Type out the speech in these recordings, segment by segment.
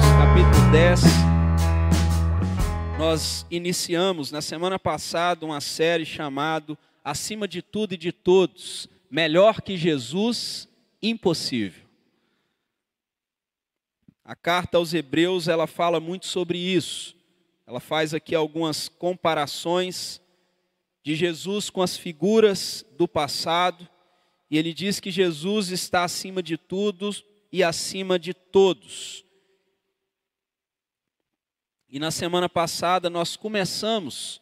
capítulo 10. Nós iniciamos na semana passada uma série chamada Acima de Tudo e de Todos, Melhor que Jesus, Impossível. A carta aos Hebreus, ela fala muito sobre isso. Ela faz aqui algumas comparações de Jesus com as figuras do passado. E ele diz que Jesus está acima de tudo e acima de todos. E na semana passada nós começamos,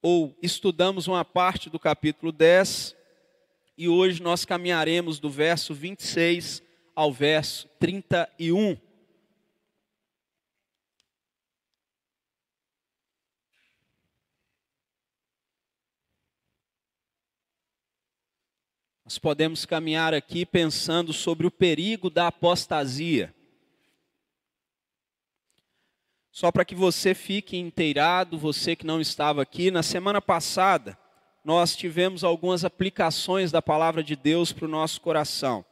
ou estudamos uma parte do capítulo 10, e hoje nós caminharemos do verso 26 ao verso 31. Nós podemos caminhar aqui pensando sobre o perigo da apostasia. Só para que você fique inteirado, você que não estava aqui, na semana passada nós tivemos algumas aplicações da palavra de Deus para o nosso coração.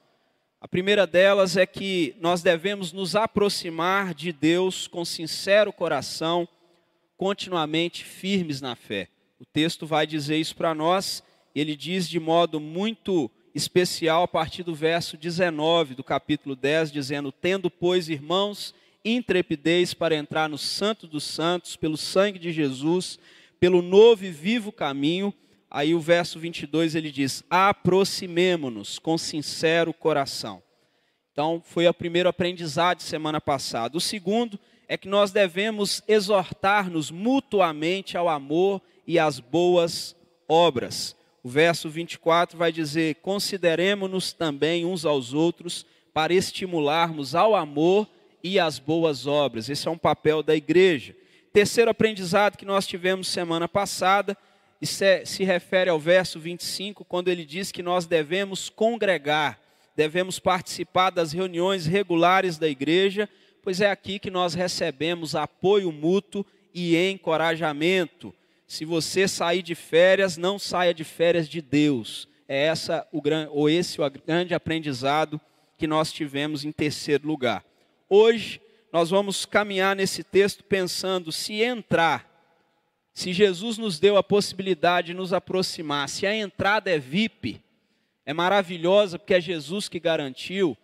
A primeira delas é que nós devemos nos aproximar de Deus com sincero coração, continuamente firmes na fé. O texto vai dizer isso para nós. Ele diz de modo muito especial a partir do verso 19 do capítulo 10, dizendo: tendo, pois, irmãos, intrepidez para entrar no Santo dos Santos, pelo sangue de Jesus, pelo novo e vivo caminho. Aí o verso 22 ele diz: aproximemo-nos com sincero coração. Então foi o primeiro aprendizado de semana passada. O segundo é que nós devemos exortar-nos mutuamente ao amor e às boas obras. O verso 24 vai dizer: consideremo-nos também uns aos outros para estimularmos ao amor e às boas obras. Esse é um papel da igreja. Terceiro aprendizado que nós tivemos semana passada, se refere ao verso 25, quando ele diz que nós devemos congregar, devemos participar das reuniões regulares da igreja, pois é aqui que nós recebemos apoio mútuo e encorajamento. Se você sair de férias, não saia de férias de Deus. É esse o grande aprendizado que nós tivemos em terceiro lugar. Hoje, nós vamos caminhar nesse texto pensando se Jesus nos deu a possibilidade de nos aproximar, se a entrada é VIP, é maravilhosa porque é Jesus que garantiu,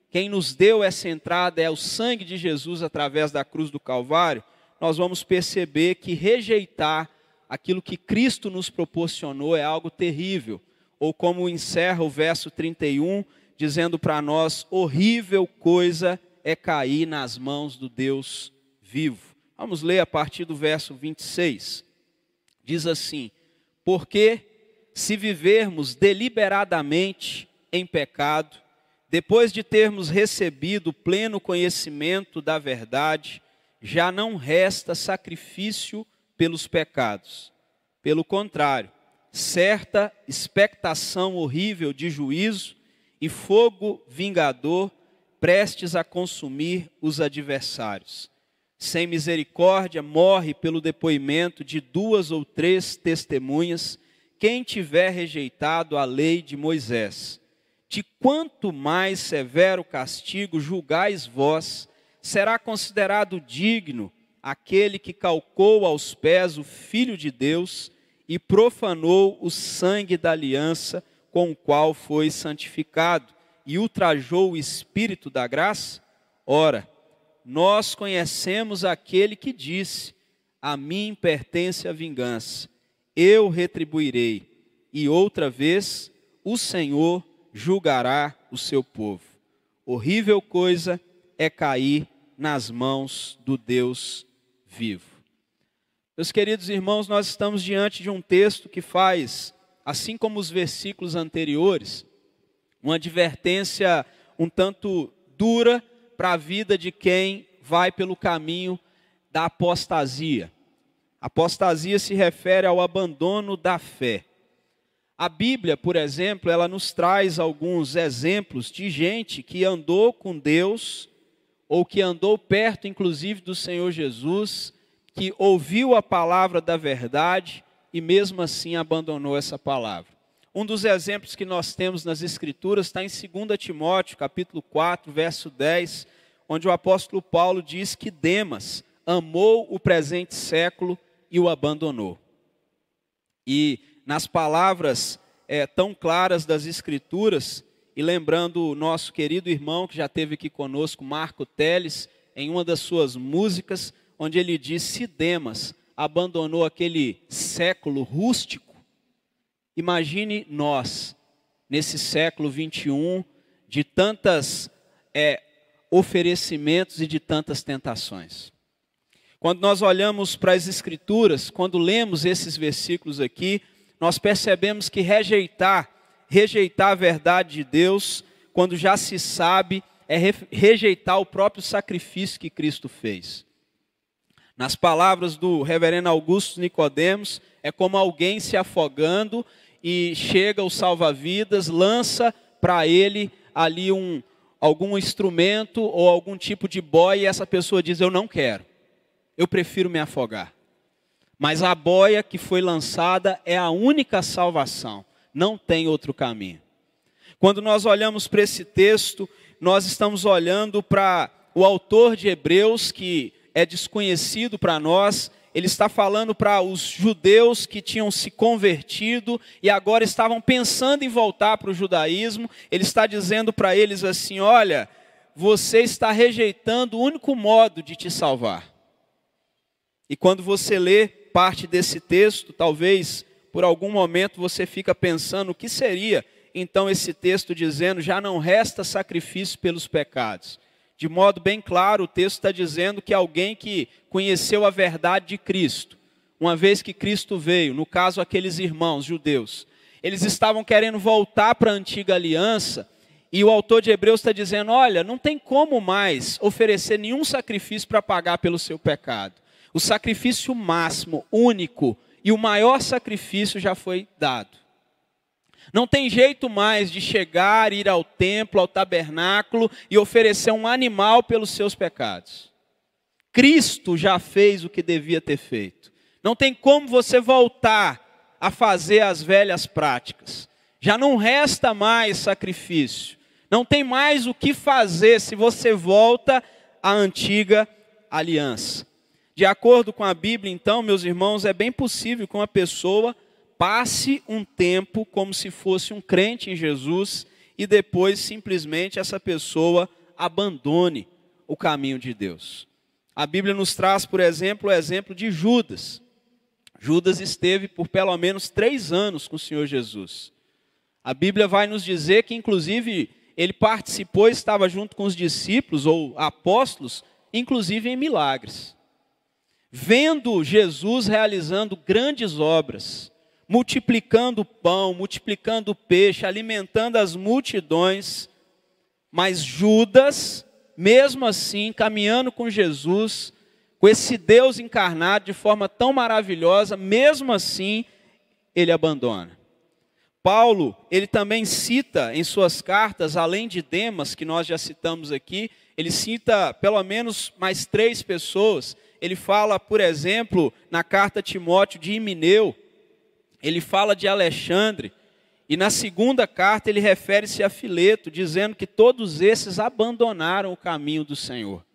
quem nos deu essa entrada é o sangue de Jesus através da cruz do Calvário, nós vamos perceber que rejeitar aquilo que Cristo nos proporcionou é algo terrível. Ou como encerra o verso 31, dizendo para nós: horrível coisa é cair nas mãos do Deus vivo. Vamos ler a partir do verso 26. Diz assim: porque se vivermos deliberadamente em pecado, depois de termos recebido pleno conhecimento da verdade, já não resta sacrifício pelos pecados. Pelo contrário, certa expectação horrível de juízo e fogo vingador prestes a consumir os adversários. Sem misericórdia morre pelo depoimento de 2 ou 3 testemunhas quem tiver rejeitado a lei de Moisés. De quanto mais severo castigo julgais vós, será considerado digno aquele que calcou aos pés o Filho de Deus e profanou o sangue da aliança com o qual foi santificado e ultrajou o Espírito da graça? Ora, nós conhecemos aquele que disse: a mim pertence a vingança, eu retribuirei, e outra vez o Senhor julgará o seu povo. Horrível coisa é cair nas mãos do Deus vivo. Meus queridos irmãos, nós estamos diante de um texto que faz, assim como os versículos anteriores, uma advertência um tanto dura para a vida de quem vai pelo caminho da apostasia. Apostasia se refere ao abandono da fé. A Bíblia, por exemplo, ela nos traz alguns exemplos de gente que andou com Deus, ou que andou perto, inclusive, do Senhor Jesus, que ouviu a palavra da verdade e mesmo assim abandonou essa palavra. Um dos exemplos que nós temos nas Escrituras está em 2 Timóteo, capítulo 4, verso 10, onde o apóstolo Paulo diz que Demas amou o presente século e o abandonou. E nas palavras tão claras das Escrituras, e lembrando o nosso querido irmão que já esteve aqui conosco, Marco Teles, em uma das suas músicas, onde ele diz: se Demas abandonou aquele século rústico, imagine nós, nesse século 21, de tantos oferecimentos e de tantas tentações. Quando nós olhamos para as Escrituras, quando lemos esses versículos aqui, nós percebemos que rejeitar a verdade de Deus, quando já se sabe, é rejeitar o próprio sacrifício que Cristo fez. Nas palavras do reverendo Augusto Nicodemos, é como alguém se afogando e chega o salva-vidas, lança para ele ali algum instrumento ou algum tipo de boia, e essa pessoa diz: eu não quero, eu prefiro me afogar. Mas a boia que foi lançada é a única salvação, não tem outro caminho. Quando nós olhamos para esse texto, nós estamos olhando para o autor de Hebreus, que é desconhecido para nós. Ele está falando para os judeus que tinham se convertido e agora estavam pensando em voltar para o judaísmo. Ele está dizendo para eles assim: olha, você está rejeitando o único modo de te salvar. E quando você lê parte desse texto, talvez por algum momento você fica pensando o que seria então esse texto dizendo: já não resta sacrifício pelos pecados. De modo bem claro, o texto está dizendo que alguém que conheceu a verdade de Cristo, uma vez que Cristo veio, no caso aqueles irmãos judeus, eles estavam querendo voltar para a antiga aliança, e o autor de Hebreus está dizendo: olha, não tem como mais oferecer nenhum sacrifício para pagar pelo seu pecado. O sacrifício máximo, único, e o maior sacrifício já foi dado. Não tem jeito mais de chegar, ir ao templo, ao tabernáculo e oferecer um animal pelos seus pecados. Cristo já fez o que devia ter feito. Não tem como você voltar a fazer as velhas práticas. Já não resta mais sacrifício. Não tem mais o que fazer se você volta à antiga aliança. De acordo com a Bíblia, então, meus irmãos, é bem possível que uma pessoa passe um tempo como se fosse um crente em Jesus e depois simplesmente essa pessoa abandone o caminho de Deus. A Bíblia nos traz, por exemplo, o exemplo de Judas. Judas esteve por pelo menos 3 anos com o Senhor Jesus. A Bíblia vai nos dizer que, inclusive, ele participou, estava junto com os discípulos ou apóstolos, inclusive em milagres. Vendo Jesus realizando grandes obras, multiplicando pão, multiplicando peixe, alimentando as multidões, mas Judas, mesmo assim, caminhando com Jesus, com esse Deus encarnado de forma tão maravilhosa, mesmo assim, ele abandona. Paulo, ele também cita em suas cartas, além de Demas, que nós já citamos aqui, ele cita pelo menos mais 3 pessoas. Ele fala, por exemplo, na carta a Timóteo, de Himeneu. Ele fala de Alexandre. E na segunda carta ele refere-se a Fileto, dizendo que todos esses abandonaram o caminho do Senhor.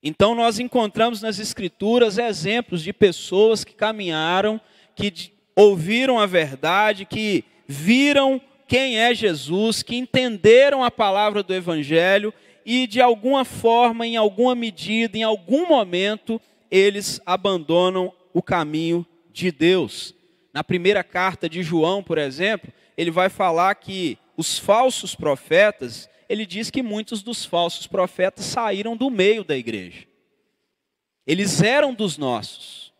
Então nós encontramos nas Escrituras exemplos de pessoas que caminharam, que ouviram a verdade, que viram quem é Jesus, que entenderam a palavra do Evangelho e de alguma forma, em alguma medida, em algum momento, eles abandonam o caminho de Deus. Na primeira carta de João, por exemplo, ele vai falar que os falsos profetas, ele diz que muitos dos falsos profetas saíram do meio da igreja. Eles eram dos nossos,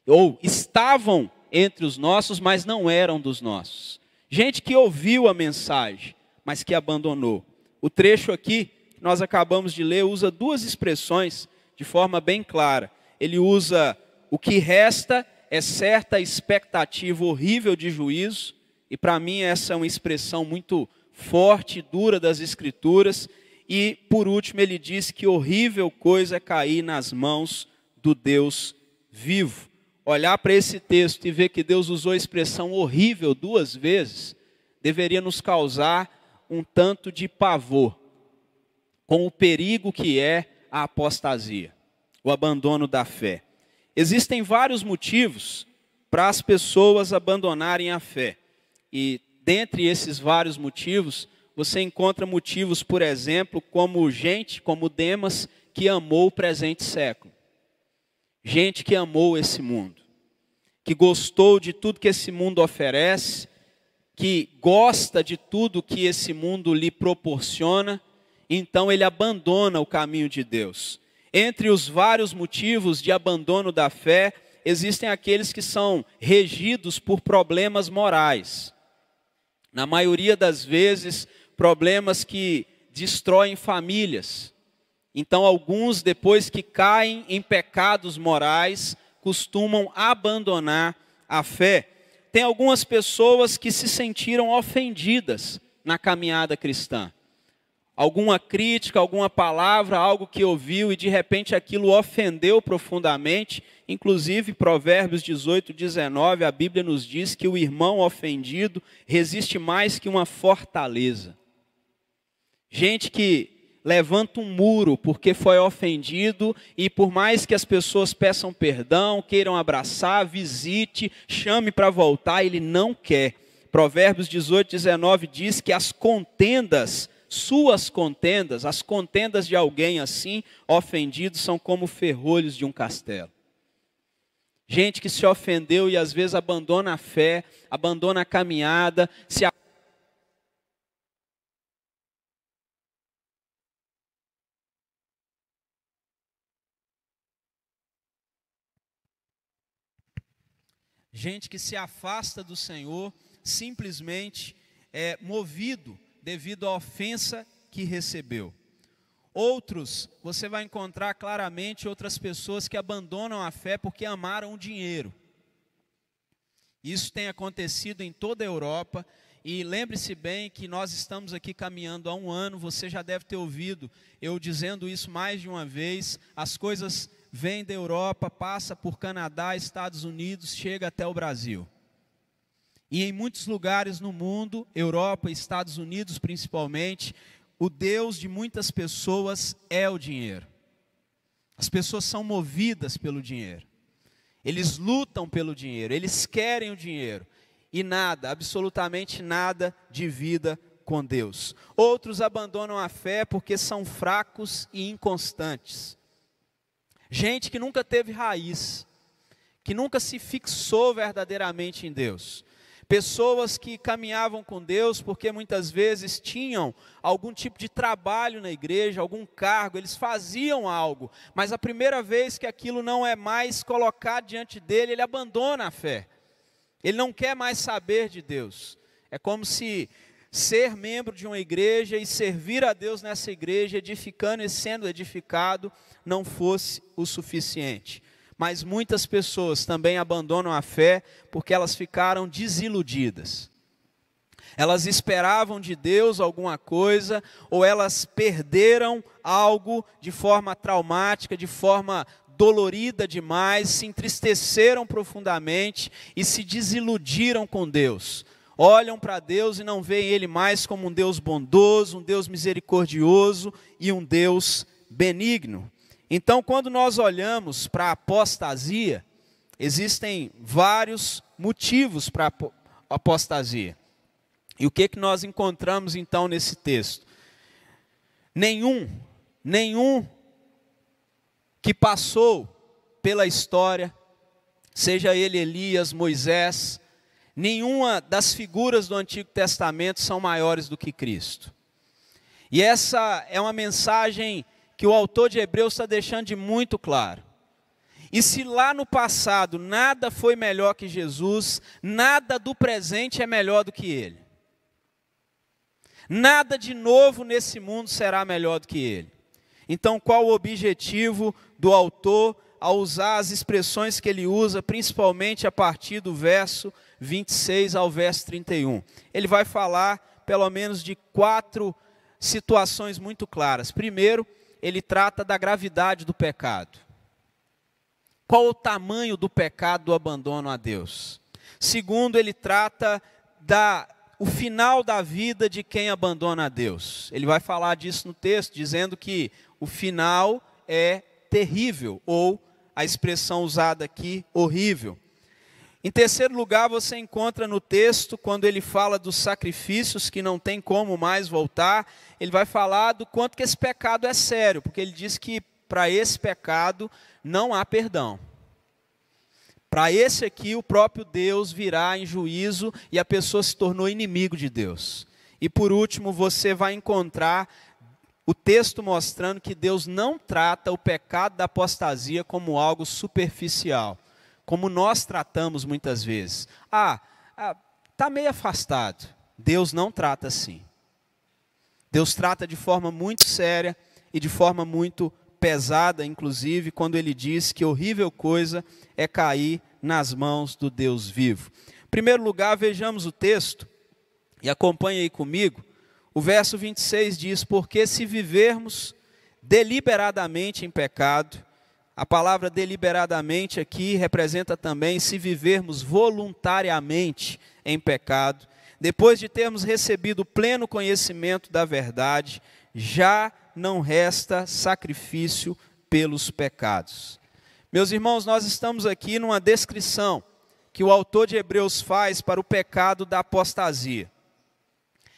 ou estavam entre os nossos, mas não eram dos nossos. Gente que ouviu a mensagem, mas que abandonou. O trecho aqui, que nós acabamos de ler, usa 2 expressões de forma bem clara. Ele usa: o que resta é certa expectativa horrível de juízo, e para mim essa é uma expressão muito forte e dura das Escrituras. E por último ele diz que horrível coisa é cair nas mãos do Deus vivo. Olhar para esse texto e ver que Deus usou a expressão horrível 2 vezes, deveria nos causar um tanto de pavor. com o perigo que é a apostasia, o abandono da fé. Existem vários motivos para as pessoas abandonarem a fé. E dentre esses vários motivos, você encontra motivos, por exemplo, como gente, como Demas, que amou o presente século. Gente que amou esse mundo, que gostou de tudo que esse mundo oferece, que gosta de tudo que esse mundo lhe proporciona, então ele abandona o caminho de Deus. Entre os vários motivos de abandono da fé, existem aqueles que são regidos por problemas morais. Na maioria das vezes, problemas que destroem famílias. Então, alguns, depois que caem em pecados morais, costumam abandonar a fé. Tem algumas pessoas que se sentiram ofendidas na caminhada cristã. Alguma crítica, alguma palavra, algo que ouviu e de repente aquilo ofendeu profundamente. Inclusive, Provérbios 18, 19, a Bíblia nos diz que o irmão ofendido resiste mais que uma fortaleza. Gente que levanta um muro porque foi ofendido e por mais que as pessoas peçam perdão, queiram abraçar, visite, chame para voltar, ele não quer. Provérbios 18, 19 diz que as contendas, suas contendas, as contendas de alguém assim, ofendido, são como ferrolhos de um castelo. Gente que se ofendeu e às vezes abandona a fé, abandona a caminhada, gente que se afasta do Senhor, simplesmente é movido devido à ofensa que recebeu. Outros, você vai encontrar claramente outras pessoas que abandonam a fé porque amaram o dinheiro. Isso tem acontecido em toda a Europa. E lembre-se bem que nós estamos aqui caminhando há um ano, você já deve ter ouvido eu dizendo isso mais de uma vez. As coisas vêm da Europa, passa por Canadá, Estados Unidos, chega até o Brasil. E em muitos lugares no mundo, Europa, Estados Unidos principalmente, o Deus de muitas pessoas é o dinheiro. As pessoas são movidas pelo dinheiro. Eles lutam pelo dinheiro, eles querem o dinheiro. E nada, absolutamente nada de vida com Deus. Outros abandonam a fé porque são fracos e inconstantes. Gente que nunca teve raiz, que nunca se fixou verdadeiramente em Deus. Pessoas que caminhavam com Deus porque muitas vezes tinham algum tipo de trabalho na igreja, algum cargo, eles faziam algo, mas a primeira vez que aquilo não é mais colocado diante dele, ele abandona a fé. Ele não quer mais saber de Deus. É como se ser membro de uma igreja e servir a Deus nessa igreja, edificando e sendo edificado, não fosse o suficiente. Mas muitas pessoas também abandonam a fé porque elas ficaram desiludidas. Elas esperavam de Deus alguma coisa, ou elas perderam algo de forma traumática, de forma dolorida demais, se entristeceram profundamente e se desiludiram com Deus. Olham para Deus e não veem Ele mais como um Deus bondoso, um Deus misericordioso e um Deus benigno. Então, quando nós olhamos para a apostasia, existem vários motivos para a apostasia. E o que nós encontramos então nesse texto? Nenhum que passou pela história, seja ele Elias, Moisés, nenhuma das figuras do Antigo Testamento são maiores do que Cristo. E essa é uma mensagem que o autor de Hebreus está deixando de muito claro. E se lá no passado nada foi melhor que Jesus, nada do presente é melhor do que Ele. Nada de novo nesse mundo será melhor do que Ele. Então, qual o objetivo do autor ao usar as expressões que ele usa, principalmente a partir do verso 26 ao verso 31? Ele vai falar, pelo menos, de 4 situações muito claras. Primeiro, ele trata da gravidade do pecado. Qual o tamanho do pecado do abandono a Deus? Segundo, ele trata da o final da vida de quem abandona a Deus. Ele vai falar disso no texto, dizendo que o final é terrível, ou a expressão usada aqui, horrível. Em terceiro lugar, você encontra no texto, quando ele fala dos sacrifícios que não tem como mais voltar, ele vai falar do quanto que esse pecado é sério, porque ele diz que para esse pecado não há perdão. Para esse aqui, o próprio Deus virá em juízo e a pessoa se tornou inimigo de Deus. E por último, você vai encontrar o texto mostrando que Deus não trata o pecado da apostasia como algo superficial, como nós tratamos muitas vezes. Está meio afastado. Deus não trata assim. Deus trata de forma muito séria e de forma muito pesada, inclusive, quando ele diz que horrível coisa é cair nas mãos do Deus vivo. Em primeiro lugar, vejamos o texto, e acompanhe aí comigo. O verso 26 diz: porque se vivermos deliberadamente em pecado, a palavra deliberadamente aqui representa também se vivermos voluntariamente em pecado, depois de termos recebido pleno conhecimento da verdade, já não resta sacrifício pelos pecados. Meus irmãos, nós estamos aqui numa descrição que o autor de Hebreus faz para o pecado da apostasia.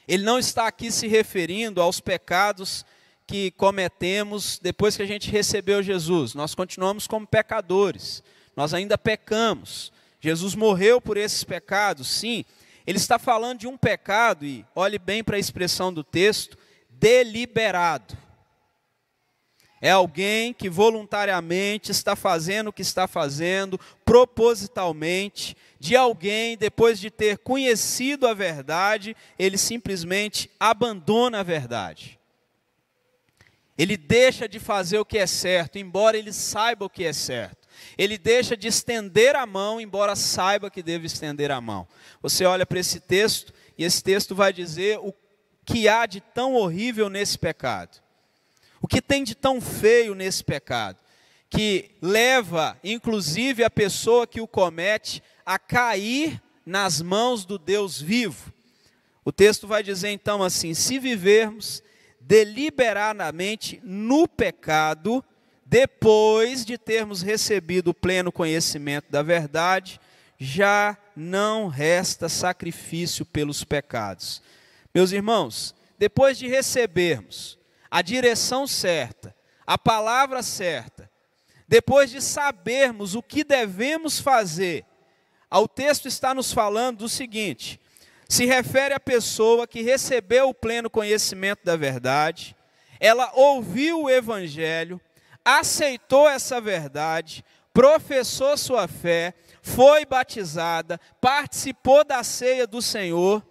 Ele não está aqui se referindo aos pecados que cometemos depois que a gente recebeu Jesus. Nós continuamos como pecadores, nós ainda pecamos. Jesus morreu por esses pecados, sim. Ele está falando de um pecado, e olhe bem para a expressão do texto, deliberado. É alguém que voluntariamente está fazendo o que está fazendo, propositalmente, de alguém, depois de ter conhecido a verdade, ele simplesmente abandona a verdade. Ele deixa de fazer o que é certo, embora ele saiba o que é certo. Ele deixa de estender a mão, embora saiba que deve estender a mão. Você olha para esse texto, e esse texto vai dizer o que há de tão horrível nesse pecado. O que tem de tão feio nesse pecado, que leva, inclusive, a pessoa que o comete a cair nas mãos do Deus vivo. O texto vai dizer então assim: se vivermos deliberadamente no pecado, depois de termos recebido o pleno conhecimento da verdade, já não resta sacrifício pelos pecados. Meus irmãos, depois de recebermos a direção certa, a palavra certa, depois de sabermos o que devemos fazer, o texto está nos falando do seguinte: se refere à pessoa que recebeu o pleno conhecimento da verdade, ela ouviu o evangelho, aceitou essa verdade, professou sua fé, foi batizada, participou da ceia do Senhor,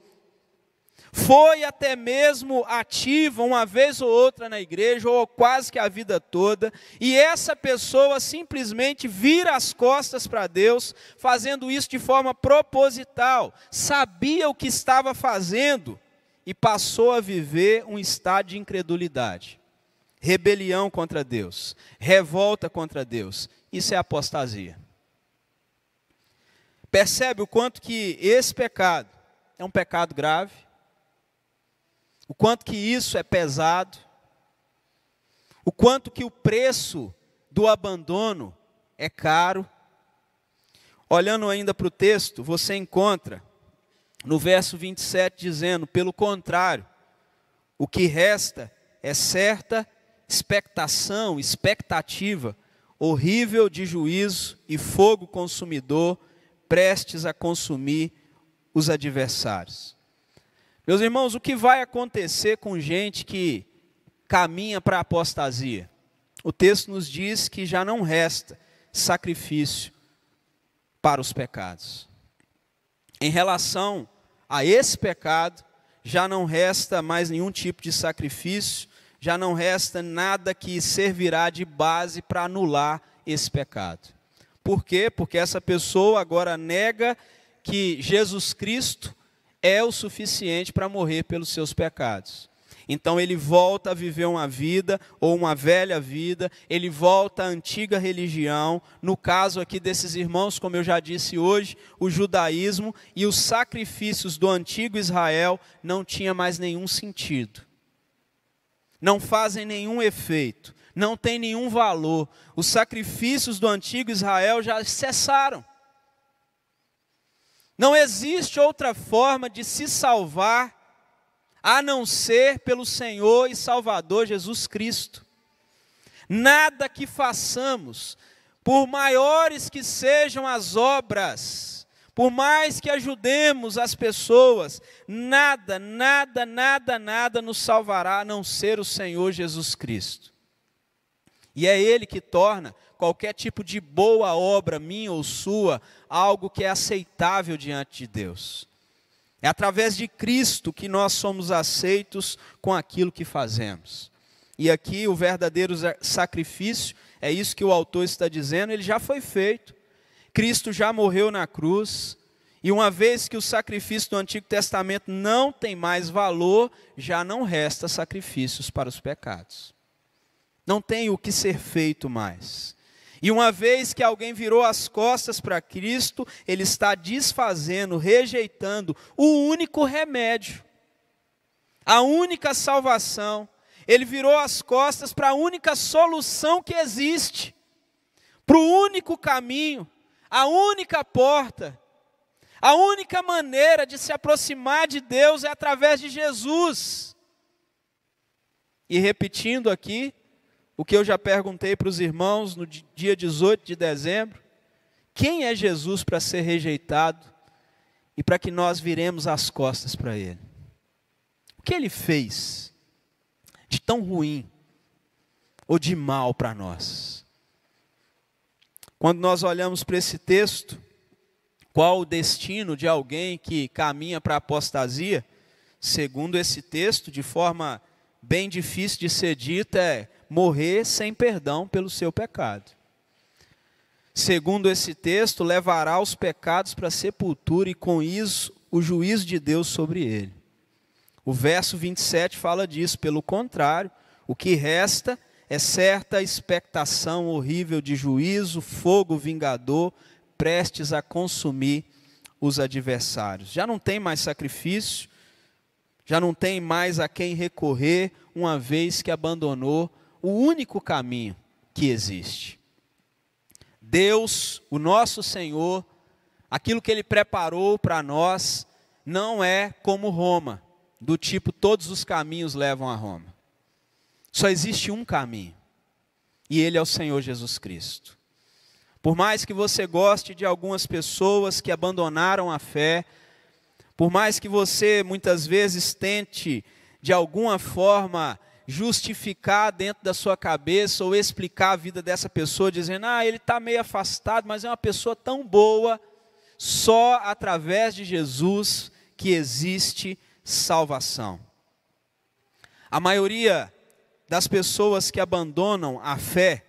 foi até mesmo ativa uma vez ou outra na igreja, ou quase que a vida toda, e essa pessoa simplesmente vira as costas para Deus, fazendo isso de forma proposital, sabia o que estava fazendo, e passou a viver um estado de incredulidade, rebelião contra Deus, revolta contra Deus. Isso é apostasia. Percebe o quanto que esse pecado é um pecado grave? O quanto que isso é pesado, o quanto que o preço do abandono é caro. Olhando ainda para o texto, você encontra no verso 27 dizendo: pelo contrário, o que resta é certa expectação, expectativa horrível de juízo e fogo consumidor, prestes a consumir os adversários. Meus irmãos, o que vai acontecer com gente que caminha para a apostasia? O texto nos diz que já não resta sacrifício para os pecados. Em relação a esse pecado, já não resta mais nenhum tipo de sacrifício, já não resta nada que servirá de base para anular esse pecado. Por quê? Porque essa pessoa agora nega que Jesus Cristo é o suficiente para morrer pelos seus pecados. Então ele volta a viver uma vida, ou uma velha vida, ele volta à antiga religião, no caso aqui desses irmãos, como eu já disse hoje, o judaísmo e os sacrifícios do antigo Israel não tinham mais nenhum sentido. Não fazem nenhum efeito, não tem nenhum valor. Os sacrifícios do antigo Israel já cessaram. Não existe outra forma de se salvar a não ser pelo Senhor e Salvador Jesus Cristo. Nada que façamos, por maiores que sejam as obras, por mais que ajudemos as pessoas, nada nos salvará a não ser o Senhor Jesus Cristo. E é Ele que torna qualquer tipo de boa obra, minha ou sua, algo que é aceitável diante de Deus. É através de Cristo que nós somos aceitos com aquilo que fazemos. E aqui o verdadeiro sacrifício, é isso que o autor está dizendo, ele já foi feito. Cristo já morreu na cruz. E uma vez que o sacrifício do Antigo Testamento não tem mais valor, já não resta sacrifícios para os pecados. Não tem o que ser feito mais. E uma vez que alguém virou as costas para Cristo, ele está desfazendo, rejeitando o único remédio, a única salvação. Ele virou as costas para a única solução que existe, para o único caminho, a única porta, a única maneira de se aproximar de Deus é através de Jesus. E repetindo aqui, o que eu já perguntei para os irmãos no dia 18 de dezembro, quem é Jesus para ser rejeitado e para que nós viremos as costas para Ele? O que Ele fez de tão ruim ou de mal para nós? Quando nós olhamos para esse texto, qual o destino de alguém que caminha para a apostasia? Segundo esse texto, de forma bem difícil de ser dita, é morrer sem perdão pelo seu pecado. Segundo esse texto, levará os pecados para a sepultura e com isso o juízo de Deus sobre ele. O verso 27 fala disso. Pelo contrário, o que resta é certa expectação horrível de juízo, fogo vingador, prestes a consumir os adversários. Já não tem mais sacrifício, já não tem mais a quem recorrer, uma vez que abandonou o único caminho que existe. Deus, o nosso Senhor, aquilo que Ele preparou para nós, não é como Roma, do tipo todos os caminhos levam a Roma. Só existe um caminho, e Ele é o Senhor Jesus Cristo. Por mais que você goste de algumas pessoas que abandonaram a fé, por mais que você muitas vezes tente de alguma forma justificar dentro da sua cabeça ou explicar a vida dessa pessoa, dizendo, ele está meio afastado, mas é uma pessoa tão boa, só através de Jesus que existe salvação. A maioria das pessoas que abandonam a fé,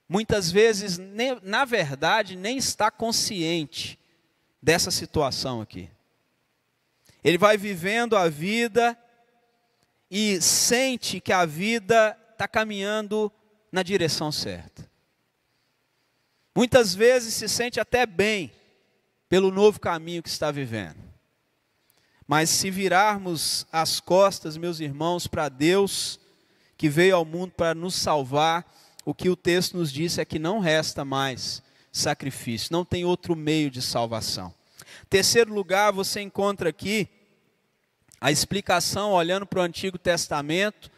muitas vezes, na verdade, nem está consciente dessa situação aqui. Ele vai vivendo a vida e sente que a vida está caminhando na direção certa. Muitas vezes se sente até bem pelo novo caminho que está vivendo. Mas se virarmos as costas, meus irmãos, para Deus, que veio ao mundo para nos salvar, o que o texto nos diz é que não resta mais sacrifício, não tem outro meio de salvação. Terceiro lugar, você encontra aqui a explicação olhando para o Antigo Testamento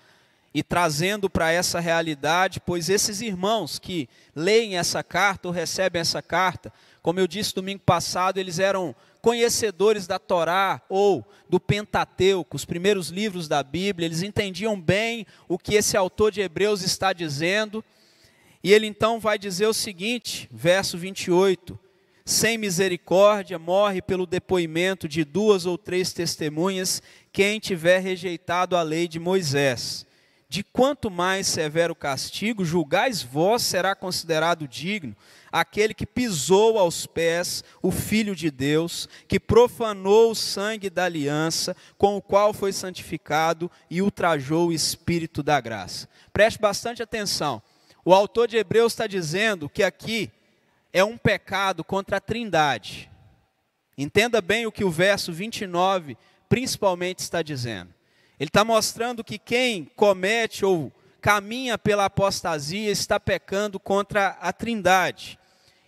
e trazendo para essa realidade, pois esses irmãos que leem essa carta ou recebem essa carta, como eu disse domingo passado, eles eram conhecedores da Torá ou do Pentateuco, os primeiros livros da Bíblia, eles entendiam bem o que esse autor de Hebreus está dizendo, e ele então vai dizer o seguinte, verso 28, sem misericórdia morre pelo depoimento de 2 ou 3 testemunhas quem tiver rejeitado a lei de Moisés. De quanto mais severo castigo julgais vós será considerado digno, aquele que pisou aos pés o Filho de Deus, que profanou o sangue da aliança, com o qual foi santificado e ultrajou o Espírito da graça. Preste bastante atenção. O autor de Hebreus está dizendo que aqui é um pecado contra a Trindade. Entenda bem o que o verso 29 principalmente está dizendo. Ele está mostrando que quem comete ou caminha pela apostasia está pecando contra a Trindade.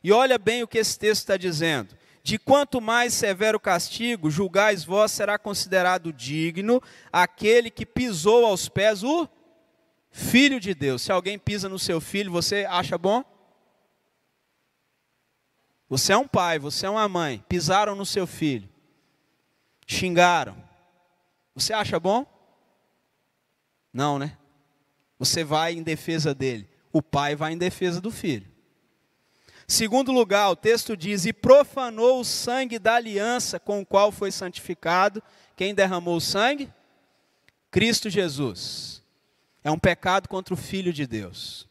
E olha bem o que esse texto está dizendo. De quanto mais severo castigo, julgais vós, será considerado digno aquele que pisou aos pés o Filho de Deus. Se alguém pisa no seu filho, você acha bom? Você é um pai, você é uma mãe, pisaram no seu filho, xingaram. Você acha bom? Não, né? Você vai em defesa dele. O pai vai em defesa do filho. Segundo lugar, o texto diz, e profanou o sangue da aliança com o qual foi santificado. Quem derramou o sangue? Cristo Jesus. É um pecado contra o Filho de Deus.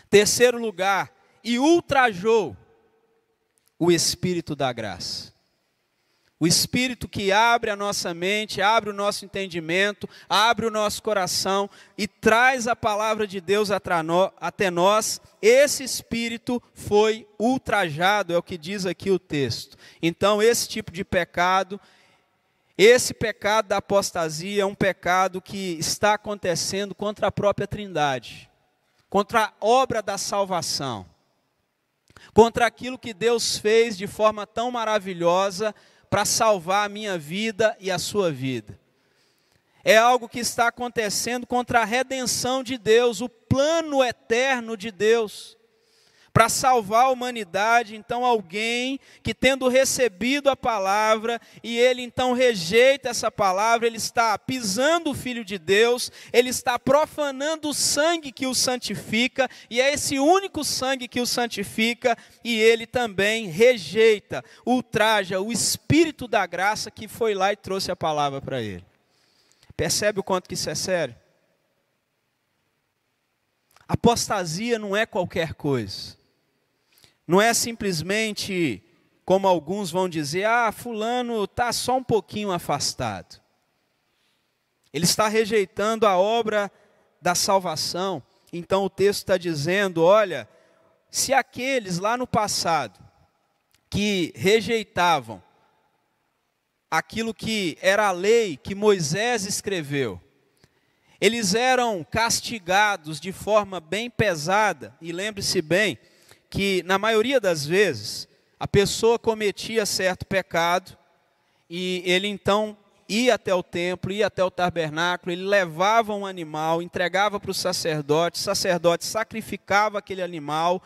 Terceiro lugar, e ultrajou o Espírito da graça. O Espírito que abre a nossa mente, abre o nosso entendimento, abre o nosso coração e traz a palavra de Deus até nós. Esse Espírito foi ultrajado, é o que diz aqui o texto. Então esse tipo de pecado, esse pecado da apostasia é um pecado que está acontecendo contra a própria Trindade, contra a obra da salvação, contra aquilo que Deus fez de forma tão maravilhosa para salvar a minha vida e a sua vida. É algo que está acontecendo contra a redenção de Deus, o plano eterno de Deus, para salvar a humanidade. Então alguém que tendo recebido a palavra, e ele então rejeita essa palavra, ele está pisando o Filho de Deus, ele está profanando o sangue que o santifica, e é esse único sangue que o santifica, e ele também rejeita, ultraja o Espírito da graça que foi lá e trouxe a palavra para ele. Percebe o quanto que isso é sério? Apostasia não é qualquer coisa. Não é simplesmente, como alguns vão dizer, fulano está só um pouquinho afastado. Ele está rejeitando a obra da salvação. Então o texto está dizendo, olha, se aqueles lá no passado que rejeitavam aquilo que era a lei que Moisés escreveu, eles eram castigados de forma bem pesada, e lembre-se bem, que na maioria das vezes a pessoa cometia certo pecado e ele então ia até o templo, ia até o tabernáculo, ele levava um animal, entregava para o sacerdote sacrificava aquele animal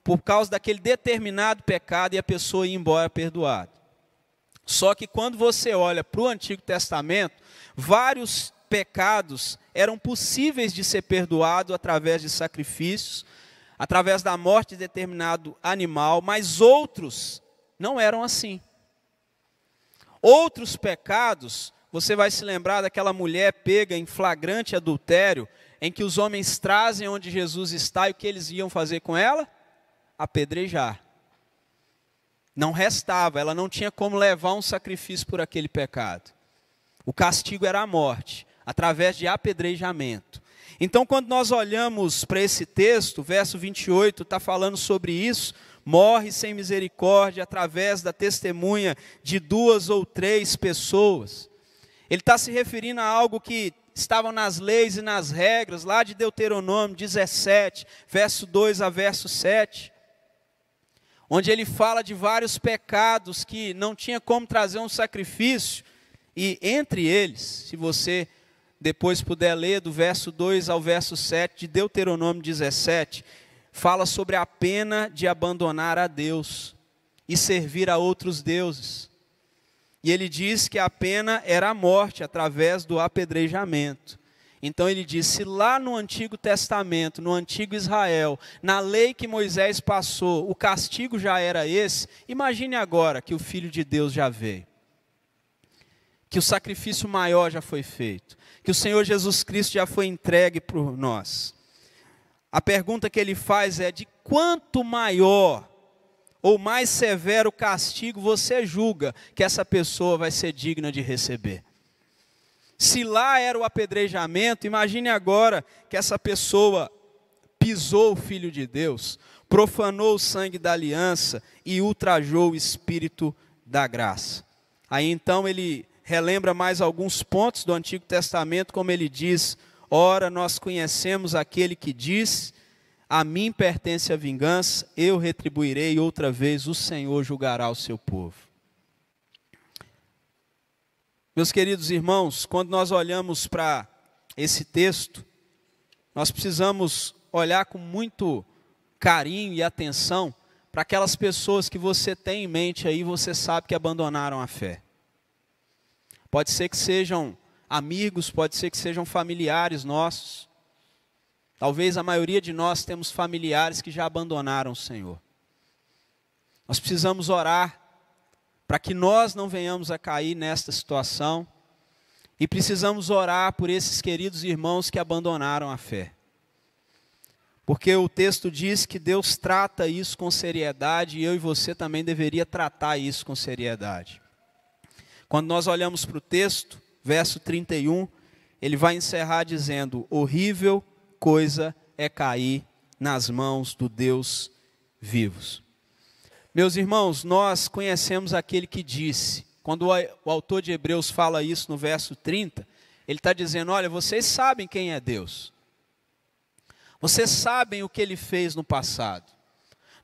por causa daquele determinado pecado e a pessoa ia embora perdoada. Só que quando você olha para o Antigo Testamento, vários pecados eram possíveis de ser perdoados através de sacrifícios, através da morte de determinado animal, mas outros não eram assim. Outros pecados, você vai se lembrar daquela mulher pega em flagrante adultério, em que os homens trazem onde Jesus está, e o que eles iam fazer com ela? Apedrejar. Não restava, ela não tinha como levar um sacrifício por aquele pecado. O castigo era a morte, através de apedrejamento. Então, quando nós olhamos para esse texto, verso 28, está falando sobre isso, morre sem misericórdia através da testemunha de 2 ou 3 pessoas. Ele está se referindo a algo que estavam nas leis e nas regras, lá de Deuteronômio 17, verso 2 a verso 7, onde ele fala de vários pecados que não tinha como trazer um sacrifício, e entre eles, se você depois puder ler do verso 2 ao verso 7 de Deuteronômio 17, fala sobre a pena de abandonar a Deus e servir a outros deuses. E ele diz que a pena era a morte através do apedrejamento. Então ele diz, se lá no Antigo Testamento, no Antigo Israel, na lei que Moisés passou, o castigo já era esse, imagine agora que o Filho de Deus já veio, que o sacrifício maior já foi feito, que o Senhor Jesus Cristo já foi entregue por nós. A pergunta que ele faz é, de quanto maior ou mais severo castigo você julga que essa pessoa vai ser digna de receber. Se lá era o apedrejamento, imagine agora que essa pessoa pisou o Filho de Deus, profanou o sangue da aliança e ultrajou o Espírito da graça. Aí então ele relembra mais alguns pontos do Antigo Testamento, como ele diz: ora, nós conhecemos aquele que diz: a mim pertence a vingança, eu retribuirei, e outra vez o Senhor julgará o seu povo. Meus queridos irmãos, quando nós olhamos para esse texto, nós precisamos olhar com muito carinho e atenção para aquelas pessoas que você tem em mente aí, você sabe que abandonaram a fé. Pode ser que sejam amigos, pode ser que sejam familiares nossos. Talvez a maioria de nós temos familiares que já abandonaram o Senhor. Nós precisamos orar para que nós não venhamos a cair nesta situação, e precisamos orar por esses queridos irmãos que abandonaram a fé. Porque o texto diz que Deus trata isso com seriedade, e eu e você também deveria tratar isso com seriedade. Quando nós olhamos para o texto, verso 31, ele vai encerrar dizendo: horrível coisa é cair nas mãos do Deus vivos. Meus irmãos, nós conhecemos aquele que disse, quando o autor de Hebreus fala isso no verso 30, ele está dizendo: olha, vocês sabem quem é Deus. Vocês sabem o que ele fez no passado.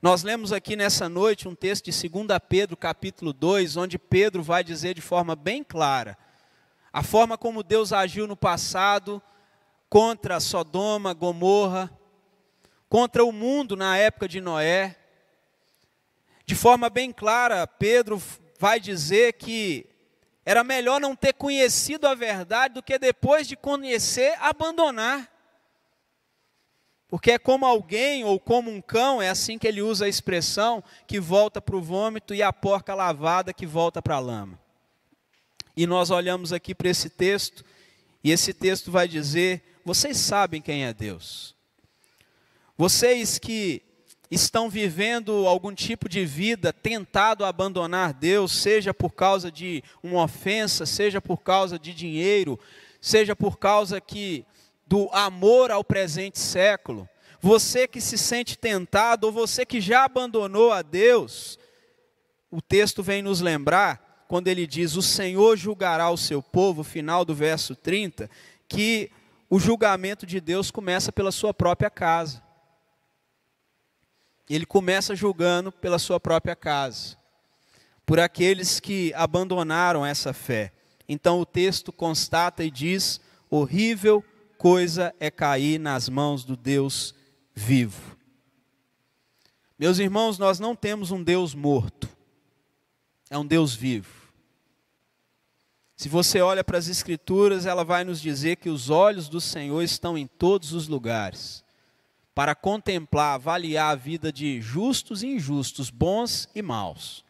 Nós lemos aqui nessa noite um texto de 2 Pedro, capítulo 2, onde Pedro vai dizer de forma bem clara a forma como Deus agiu no passado contra Sodoma, Gomorra, contra o mundo na época de Noé. De forma bem clara, Pedro vai dizer que era melhor não ter conhecido a verdade do que depois de conhecer, abandonar. Porque é como alguém, ou como um cão, é assim que ele usa a expressão, que volta para o vômito, e a porca lavada que volta para a lama. E nós olhamos aqui para esse texto, e esse texto vai dizer: vocês sabem quem é Deus. Vocês que estão vivendo algum tipo de vida tentado a abandonar Deus, seja por causa de uma ofensa, seja por causa de dinheiro, seja por causa do amor ao presente século, você que se sente tentado, ou você que já abandonou a Deus, o texto vem nos lembrar, quando ele diz: o Senhor julgará o seu povo, final do verso 30, que o julgamento de Deus começa pela sua própria casa. Ele começa julgando pela sua própria casa, por aqueles que abandonaram essa fé. Então o texto constata e diz: horrível coisa é cair nas mãos do Deus vivo. Meus irmãos, nós não temos um Deus morto, é um Deus vivo. Se você olha para as Escrituras, ela vai nos dizer que os olhos do Senhor estão em todos os lugares, para contemplar, avaliar a vida de justos e injustos, bons e maus.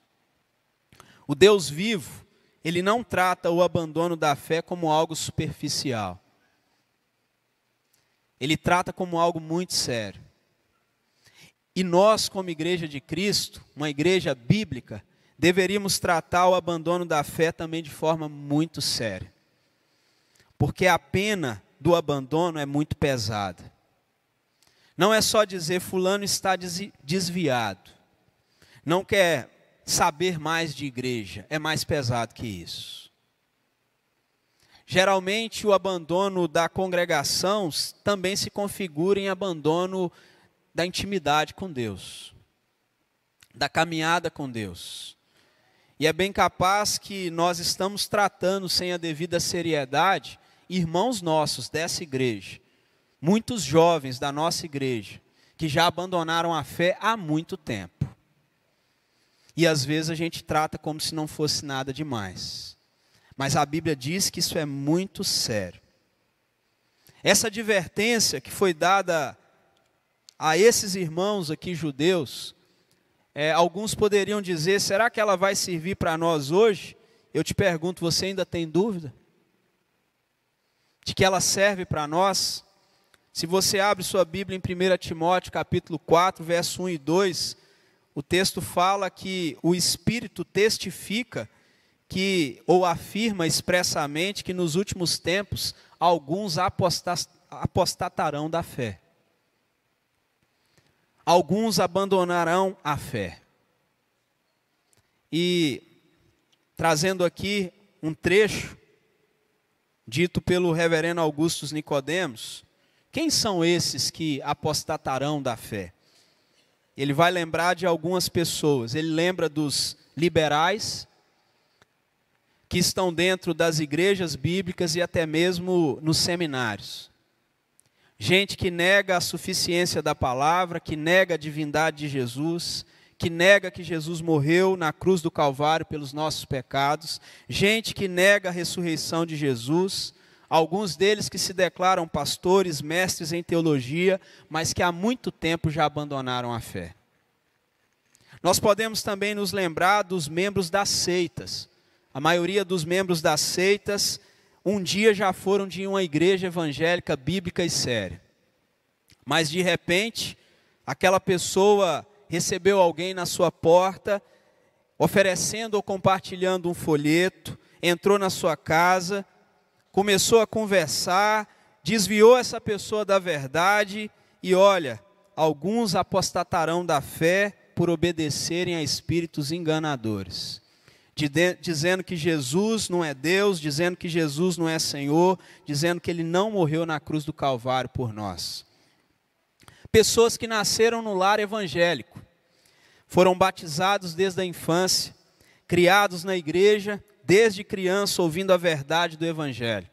O Deus vivo, ele não trata o abandono da fé como algo superficial. Ele trata como algo muito sério. E nós, como igreja de Cristo, uma igreja bíblica, deveríamos tratar o abandono da fé também de forma muito séria. Porque a pena do abandono é muito pesada. Não é só dizer fulano está desviado, não quer saber mais de igreja, é mais pesado que isso. Geralmente o abandono da congregação também se configura em abandono da intimidade com Deus, da caminhada com Deus. E é bem capaz que nós estamos tratando sem a devida seriedade irmãos nossos dessa igreja, muitos jovens da nossa igreja, que já abandonaram a fé há muito tempo. E às vezes a gente trata como se não fosse nada demais. Mas a Bíblia diz que isso é muito sério. Essa advertência que foi dada a esses irmãos aqui judeus, alguns poderiam dizer: será que ela vai servir para nós hoje? Eu te pergunto, você ainda tem dúvida de que ela serve para nós? Se você abre sua Bíblia em 1 Timóteo, capítulo 4, verso 1 e 2, o texto fala que o Espírito testifica ou afirma expressamente que nos últimos tempos alguns apostatarão da fé. Alguns abandonarão a fé. E trazendo aqui um trecho dito pelo reverendo Augusto Nicodemos, quem são esses que apostatarão da fé? Ele vai lembrar de algumas pessoas. Ele lembra dos liberais, que estão dentro das igrejas bíblicas e até mesmo nos seminários. Gente que nega a suficiência da palavra, que nega a divindade de Jesus, que nega que Jesus morreu na cruz do Calvário pelos nossos pecados. Gente que nega a ressurreição de Jesus. Alguns deles que se declaram pastores, mestres em teologia, mas que há muito tempo já abandonaram a fé. Nós podemos também nos lembrar dos membros das seitas. A maioria dos membros das seitas, um dia já foram de uma igreja evangélica, bíblica e séria. Mas de repente, aquela pessoa recebeu alguém na sua porta, oferecendo ou compartilhando um folheto, entrou na sua casa, começou a conversar, desviou essa pessoa da verdade e olha, alguns apostatarão da fé por obedecerem a espíritos enganadores. Dizendo que Jesus não é Deus, dizendo que Jesus não é Senhor, dizendo que Ele não morreu na cruz do Calvário por nós. Pessoas que nasceram no lar evangélico, foram batizados desde a infância, criados na igreja, desde criança ouvindo a verdade do Evangelho.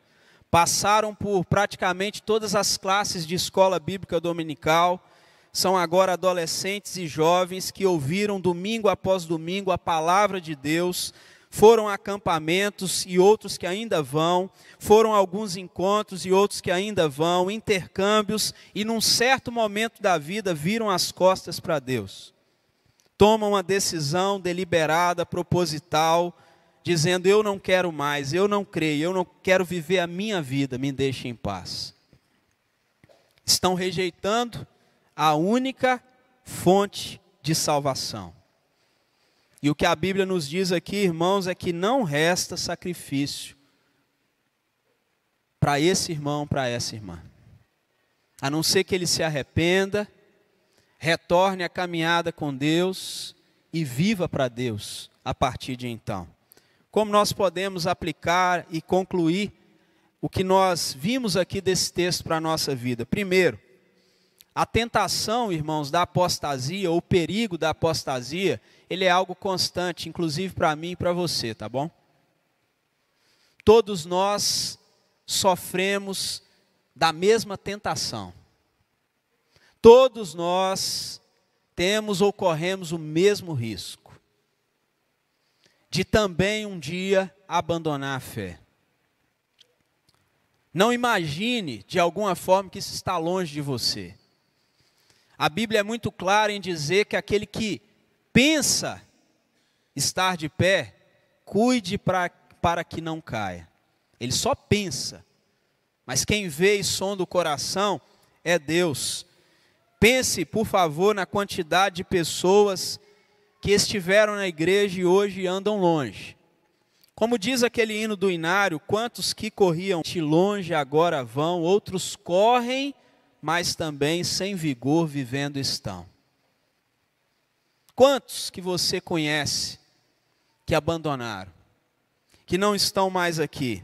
Passaram por praticamente todas as classes de escola bíblica dominical, são agora adolescentes e jovens que ouviram domingo após domingo a palavra de Deus, foram a acampamentos e outros que ainda vão, foram a alguns encontros e outros que ainda vão, intercâmbios, e num certo momento da vida viram as costas para Deus. Tomam uma decisão deliberada, proposital, dizendo: eu não quero mais, eu não creio, eu não quero viver a minha vida, me deixe em paz. Estão rejeitando a única fonte de salvação. E o que a Bíblia nos diz aqui, irmãos, é que não resta sacrifício para esse irmão, para essa irmã. A não ser que ele se arrependa, retorne à caminhada com Deus e viva para Deus a partir de então. Como nós podemos aplicar e concluir o que nós vimos aqui desse texto para a nossa vida? Primeiro, a tentação, irmãos, da apostasia, ou o perigo da apostasia, ele é algo constante, inclusive para mim e para você, tá bom? Todos nós sofremos da mesma tentação. Todos nós temos ou corremos o mesmo risco de também um dia abandonar a fé. Não imagine de alguma forma que isso está longe de você. A Bíblia é muito clara em dizer que aquele que pensa estar de pé, cuide para que não caia. Ele só pensa, mas quem vê e sonda o coração é Deus. Pense, por favor, na quantidade de pessoas que estiveram na igreja e hoje andam longe. Como diz aquele hino do Inário, quantos que corriam de longe agora vão, outros correm, mas também sem vigor vivendo estão. Quantos que você conhece que abandonaram, que não estão mais aqui?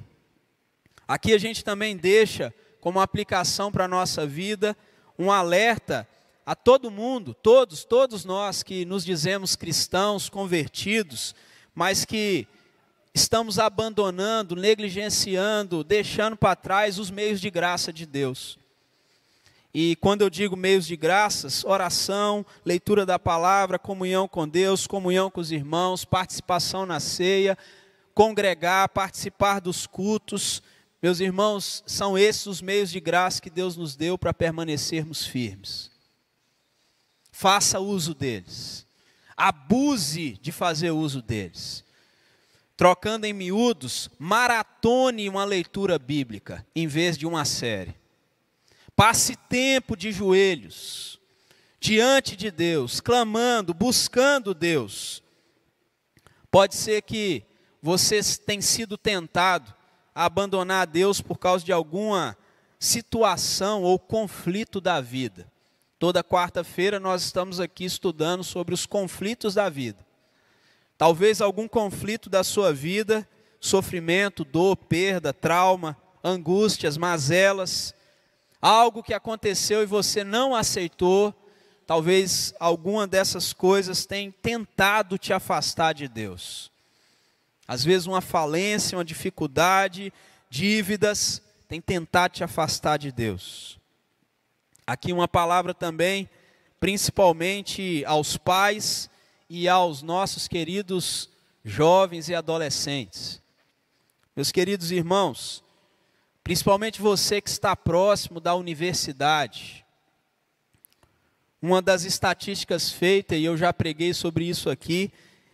Aqui a gente também deixa como aplicação para a nossa vida um alerta a todo mundo, todos nós que nos dizemos cristãos, convertidos, mas que estamos abandonando, negligenciando, deixando para trás os meios de graça de Deus. E quando eu digo meios de graças, oração, leitura da palavra, comunhão com Deus, comunhão com os irmãos, participação na ceia, congregar, participar dos cultos. Meus irmãos, são esses os meios de graça que Deus nos deu para permanecermos firmes. Faça uso deles. Abuse de fazer uso deles. Trocando em miúdos, maratone uma leitura bíblica, em vez de uma série. Passe tempo de joelhos diante de Deus, clamando, buscando Deus. Pode ser que você tenha sido tentado a abandonar a Deus por causa de alguma situação ou conflito da vida. Toda quarta-feira nós estamos aqui estudando sobre os conflitos da vida. Talvez algum conflito da sua vida, sofrimento, dor, perda, trauma, angústias, mazelas, algo que aconteceu e você não aceitou, talvez alguma dessas coisas tenha tentado te afastar de Deus. Às vezes uma falência, uma dificuldade, dívidas, tem tentado te afastar de Deus. Aqui uma palavra também, principalmente aos pais e aos nossos queridos jovens e adolescentes. Meus queridos irmãos, principalmente você que está próximo da universidade, uma das estatísticas feitas, e eu já preguei sobre isso aqui,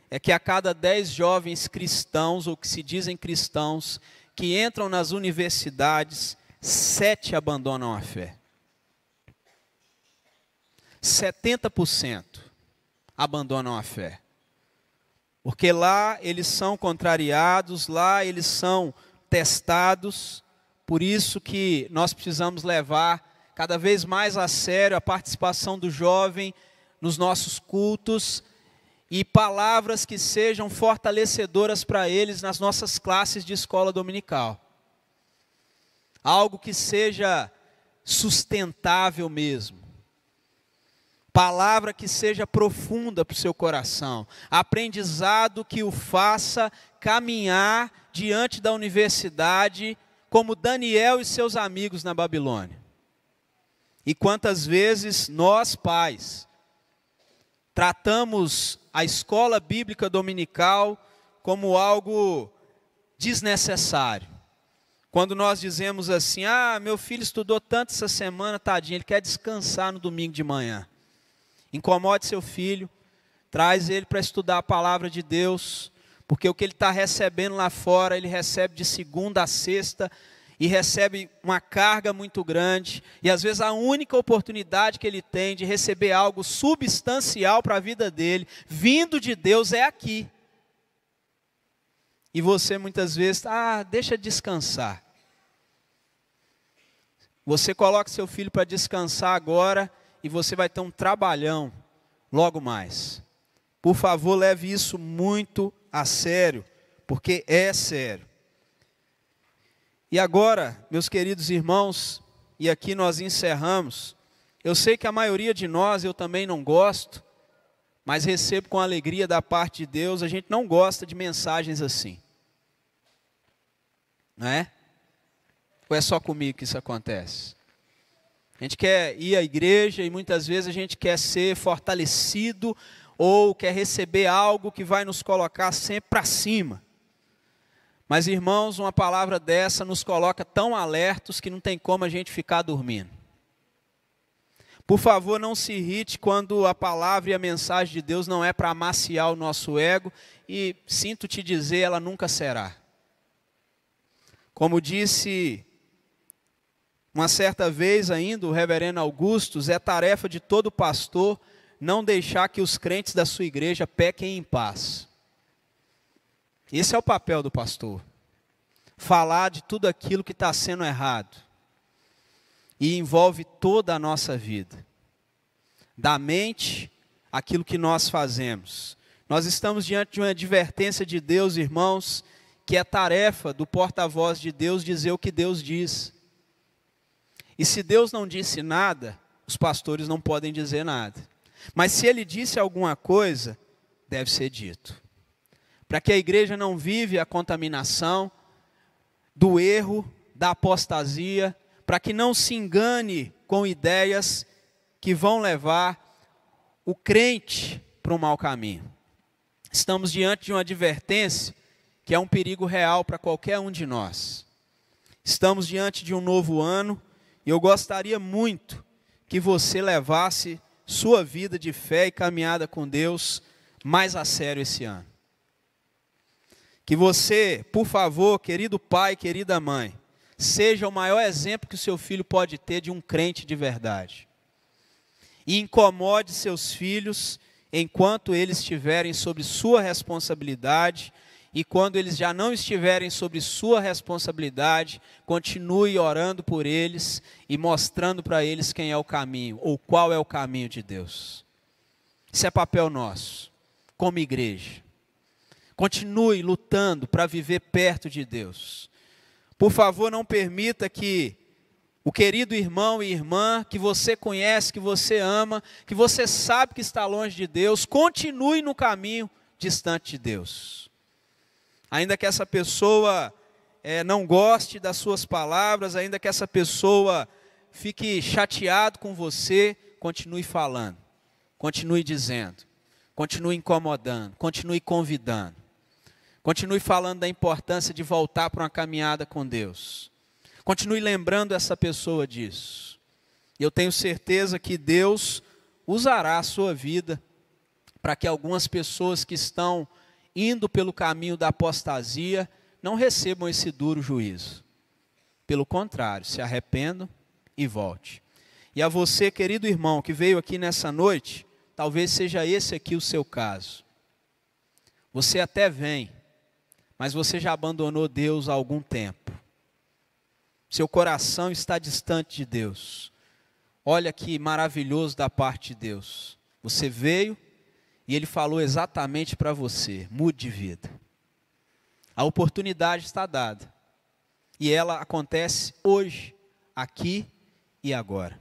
é que a cada 10 jovens cristãos, ou que se dizem cristãos, que entram nas universidades, 7 abandonam a fé. 70% abandonam a fé. Porque lá eles são contrariados, lá eles são testados, por isso que nós precisamos levar cada vez mais a sério a participação do jovem nos nossos cultos, e palavras que sejam fortalecedoras para eles nas nossas classes de escola dominical. Algo que seja sustentável mesmo. Palavra que seja profunda para o seu coração. Aprendizado que o faça caminhar diante da universidade como Daniel e seus amigos na Babilônia. E quantas vezes nós, pais, tratamos a escola bíblica dominical como algo desnecessário. Quando nós dizemos assim, meu filho estudou tanto essa semana, tadinho, ele quer descansar no domingo de manhã. Incomode seu filho, traz ele para estudar a palavra de Deus, porque o que ele está recebendo lá fora, ele recebe de segunda a sexta, e recebe uma carga muito grande, e às vezes a única oportunidade que ele tem de receber algo substancial para a vida dele, vindo de Deus, é aqui. E você muitas vezes, deixa descansar. Você coloca seu filho para descansar agora, e você vai ter um trabalhão logo mais. Por favor, leve isso muito a sério, porque é sério. E agora, meus queridos irmãos, e aqui nós encerramos, eu sei que a maioria de nós, eu também não gosto, mas recebo com alegria da parte de Deus, a gente não gosta de mensagens assim. Não é? Ou é só comigo que isso acontece? A gente quer ir à igreja e muitas vezes a gente quer ser fortalecido ou quer receber algo que vai nos colocar sempre para cima. Mas, irmãos, uma palavra dessa nos coloca tão alertos que não tem como a gente ficar dormindo. Por favor, não se irrite quando a palavra e a mensagem de Deus não é para amaciar o nosso ego, e sinto te dizer, ela nunca será. Como disse uma certa vez ainda o reverendo Augustus, é tarefa de todo pastor não deixar que os crentes da sua igreja pequem em paz. Esse é o papel do pastor. Falar de tudo aquilo que está sendo errado. E envolve toda a nossa vida. Da mente, aquilo que nós fazemos. Nós estamos diante de uma advertência de Deus, irmãos, que é tarefa do porta-voz de Deus dizer o que Deus diz. E se Deus não disse nada, os pastores não podem dizer nada. Mas se Ele disse alguma coisa, deve ser dito. Para que a igreja não vive a contaminação do erro, da apostasia, para que não se engane com ideias que vão levar o crente para um mau caminho. Estamos diante de uma advertência que é um perigo real para qualquer um de nós. Estamos diante de um novo ano e eu gostaria muito que você levasse sua vida de fé e caminhada com Deus mais a sério esse ano. Que você, por favor, querido pai, querida mãe, seja o maior exemplo que o seu filho pode ter de um crente de verdade. E incomode seus filhos enquanto eles estiverem sob sua responsabilidade, e quando eles já não estiverem sob sua responsabilidade, continue orando por eles e mostrando para eles quem é o caminho, ou qual é o caminho de Deus. Isso é papel nosso, como igreja. Continue lutando para viver perto de Deus. Por favor, não permita que o querido irmão e irmã que você conhece, que você ama, que você sabe que está longe de Deus, continue no caminho distante de Deus. Ainda que essa pessoa não goste das suas palavras, ainda que essa pessoa fique chateado com você, continue falando, continue dizendo, continue incomodando, continue convidando, continue falando da importância de voltar para uma caminhada com Deus. Continue lembrando essa pessoa disso. Eu tenho certeza que Deus usará a sua vida para que algumas pessoas que estão indo pelo caminho da apostasia não recebam esse duro juízo. Pelo contrário, se arrependam e volte. E a você, querido irmão, que veio aqui nessa noite, talvez seja esse aqui o seu caso. Você até vem, mas você já abandonou Deus há algum tempo. Seu coração está distante de Deus. Olha que maravilhoso da parte de Deus. Você veio e Ele falou exatamente para você: mude de vida. A oportunidade está dada. E ela acontece hoje, aqui e agora.